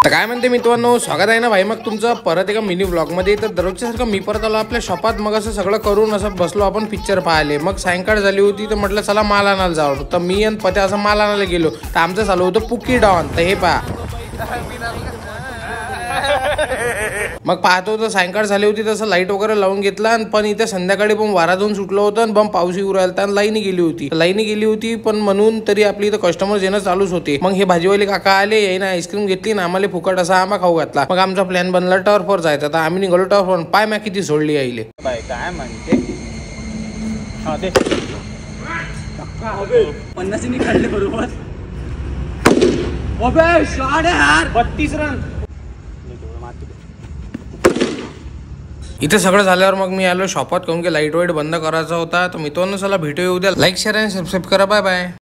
तर काय म्हणते मित्रांनो, स्वागत आहे ना भाई मग तुमचं परत एका मिनी व्लॉग मध्ये। तर दररोजच्या सारखं मी परत आलो आपल्या शॉपात। मग असं सगळं करून असं बसलो आपण पिक्चर पाहायला। मग सायंकाळ झाली होती तर म्हटलं चला माल आणायला जाऊ। तर मी आणि पत्या असं माल आणायला गेलो तर आमचं चालू होतं पुकी डॉन। तर हे पहा, मग पाहतो तर सायंकाळ झाली होती तसं लाईट वगैरे लावून घेतला। पण इथे संध्याकाळी पण वारा दोन सुटलं होतं आणि पाऊस येऊ राहिला आणि लाईनी गेली होती पण म्हणून तरी आपली इथं कस्टमर येणं चालूच होते। मग हे भाजीवाले काका आले, यायनं आईस्क्रीम घेतली ना आम्हाला फुकट असा आंबा खाऊ घातला। मग आमचा प्लॅन बनला टर्फवर जायचा। तर आम्ही निघालो टर्फवर। पाय मॅ किती सोडली आईले काय म्हणते 50 निघाले बरोबर। 32 रन। इथे सगळं झाल्यावर मग मी आलो शॉपात, काऊन की लाईट वाईट बंद करायचा होता। तर मित्रांनो चला भेटूया उद्या। लाईक शेअर आणि सबस्क्राईब करा। Bye bye.